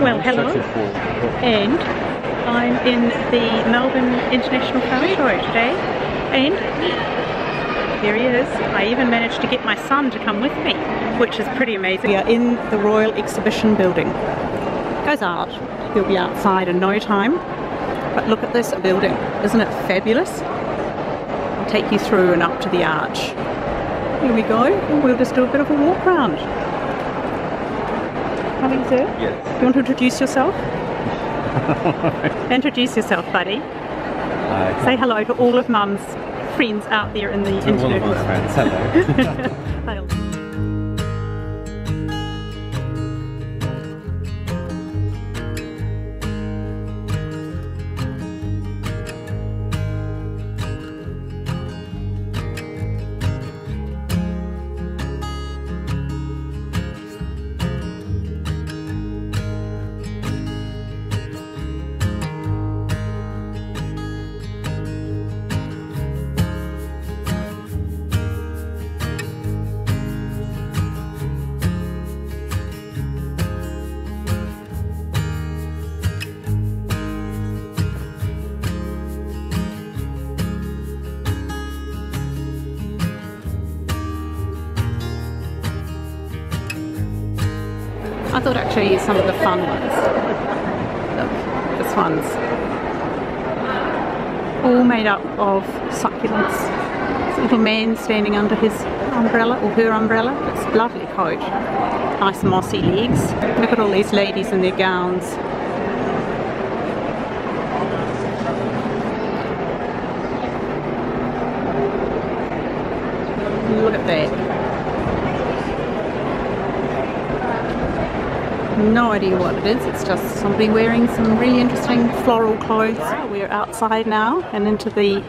Well, hello, and I'm in the Melbourne International Flower Show today, and there he is. I even managed to get my son to come with me, which is pretty amazing. We are in the Royal Exhibition Building. Goes out, he'll be outside in no time, but look at this building, isn't it fabulous? I'll take you through and up to the arch. Here we go, and we'll just do a bit of a walk round. Hello, sir. Yes. Do you want to introduce yourself? Introduce yourself, buddy. Say hello to all of Mum's friends out there in the internet. All of my friends, hello. I thought I'd show you some of the fun ones. Look, this one's all made up of succulents. There's a little man standing under his umbrella, or her umbrella. It's a lovely coat. Nice mossy legs. Look at all these ladies in their gowns. Look at that. No idea what it is, it's just somebody wearing some really interesting floral clothes. We're outside now and into the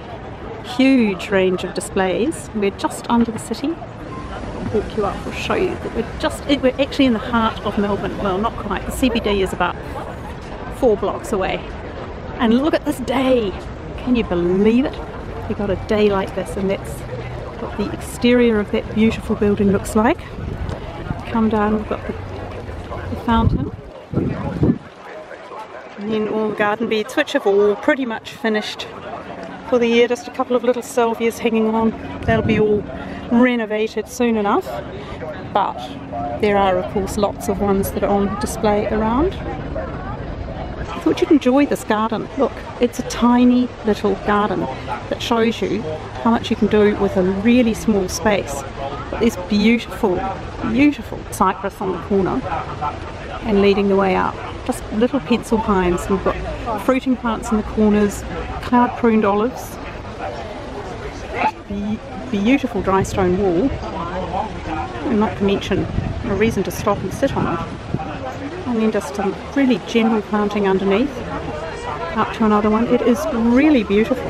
huge range of displays. We're just under the city. I'll walk you up, I'll show you that we're actually in the heart of Melbourne. Well, not quite, the CBD is about 4 blocks away. And look at this day! Can you believe it? We got a day like this, and that's what the exterior of that beautiful building looks like. Come down, we've got the fountain, and then all the garden beds, which have all pretty much finished for the year. Just a couple of little salvias hanging on. That'll be all renovated soon enough, but there are of course lots of ones that are on display around. I thought you'd enjoy this garden. Look, it's a tiny little garden that shows you how much you can do with a really small space. But there's beautiful, beautiful cypress on the corner and leading the way up. Just little pencil pines. We've got fruiting plants in the corners, cloud pruned olives, beautiful dry stone wall, and not to mention a reason to stop and sit on it. And then just some really general planting underneath, up to another one. It is really beautiful.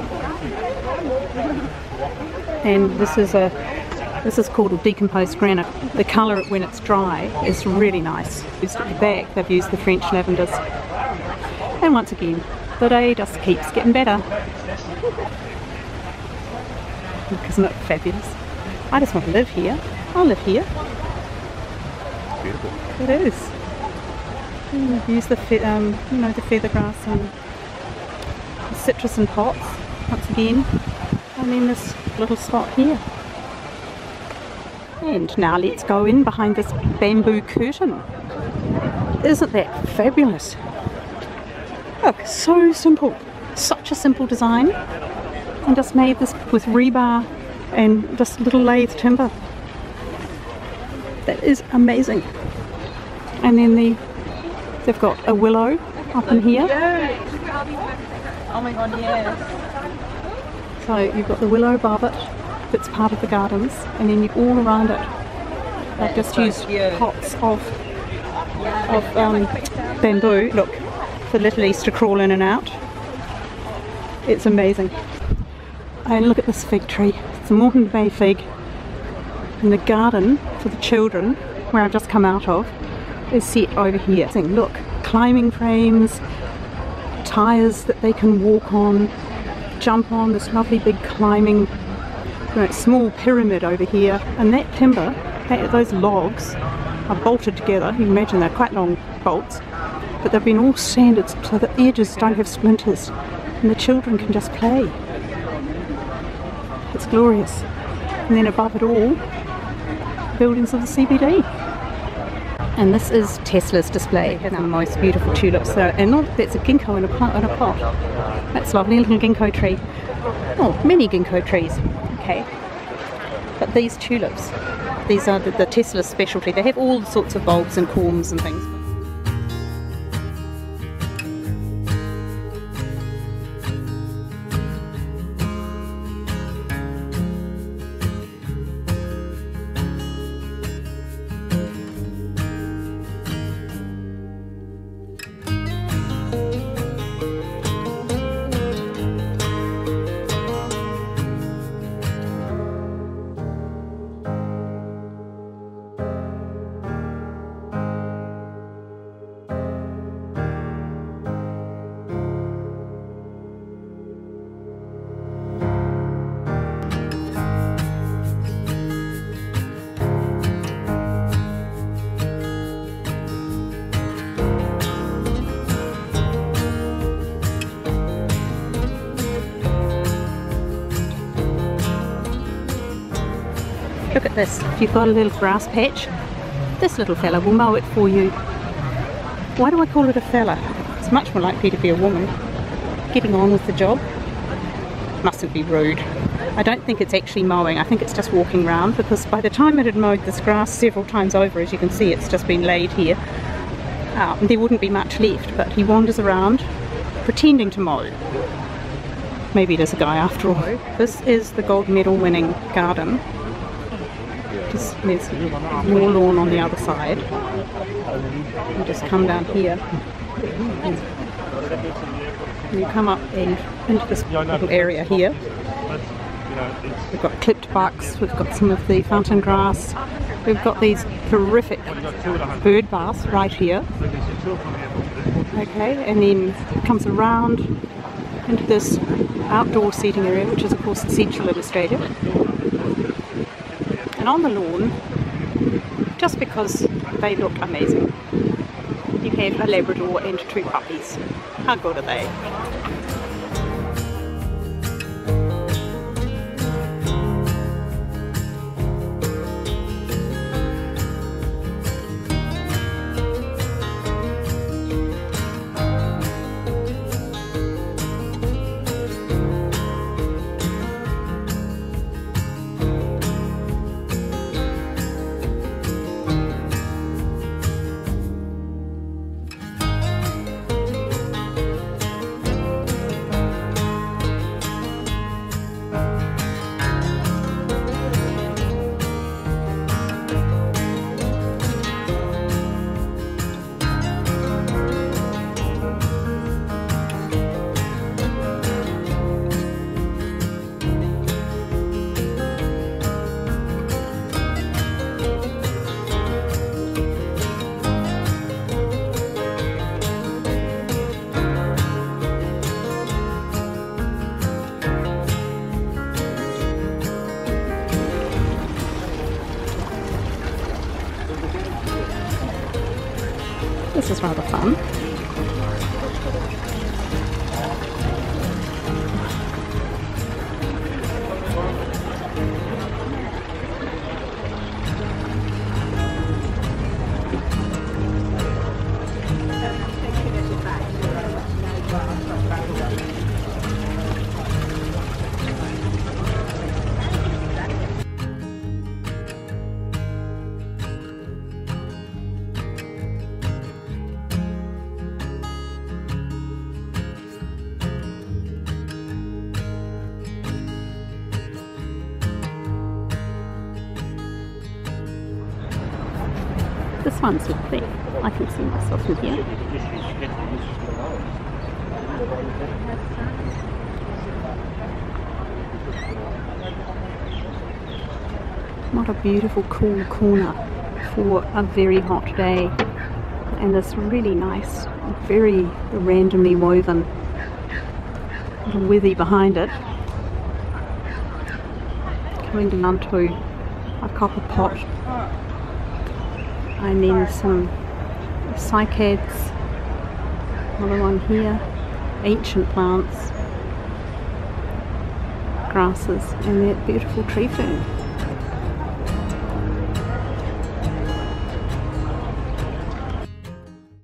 And this is called a decomposed granite. The colour when it's dry is really nice. At the back they've used the French lavenders. And once again, the day just keeps getting better. Look, isn't it fabulous? I just want to live here. I'll live here. Beautiful. It is. We've used the the feather grass and the citrus in pots once again. And then this little spot here. And now let's go in behind this bamboo curtain. Isn't that fabulous? Look, so simple. Such a simple design. And just made this with rebar and just little lathe timber. That is amazing. And then they've got a willow up in here. Oh my god, yes. So you've got the willow above it. That's part of the gardens, and then all around it they've just used pots of bamboo, look, for little Easter crawl in and out. It's amazing. And look at this fig tree. It's a Moreton Bay fig. And the garden for the children, where I've just come out of, is set over here. Look, climbing frames, tyres that they can walk on, jump on, this lovely big climbing small pyramid over here, and that timber, those logs are bolted together. You can imagine they're quite long bolts, but they've been all sanded so the edges don't have splinters and the children can just play. It's glorious. And then above it all, buildings of the CBD. And this is Tesla's display. They have the most beautiful tulips. And look, that's a ginkgo in a pot. That's lovely, little ginkgo tree. Oh, many ginkgo trees. Okay. But these tulips, these are the Tesla specialty. They have all sorts of bulbs and corms and things. Look at this, if you've got a little grass patch, this little fella will mow it for you. Why do I call it a fella? It's much more likely to be a woman getting on with the job. Mustn't be rude. I don't think it's actually mowing, I think it's just walking around, because by the time it had mowed this grass several times over, as you can see, it's just been laid here. There wouldn't be much left, but he wanders around pretending to mow. Maybe it is a guy after all. This is the gold medal winning garden. There's more lawn on the other side. You just come down here and you come up and into this little area here. We've got clipped bucks, we've got some of the fountain grass, we've got these terrific bird baths right here. Okay, and then it comes around into this outdoor seating area, which is of course essential illustrative. And on the lawn, just because they look amazing, you have a Labrador and 2 puppies. How good are they? This is rather fun. This one's lovely. I can see myself in here. What a beautiful cool corner for a very hot day. And this really nice, very randomly woven little withy behind it. Coming down to a copper pot. And then some cycads Another one here. Ancient plants, grasses, and that beautiful tree fern.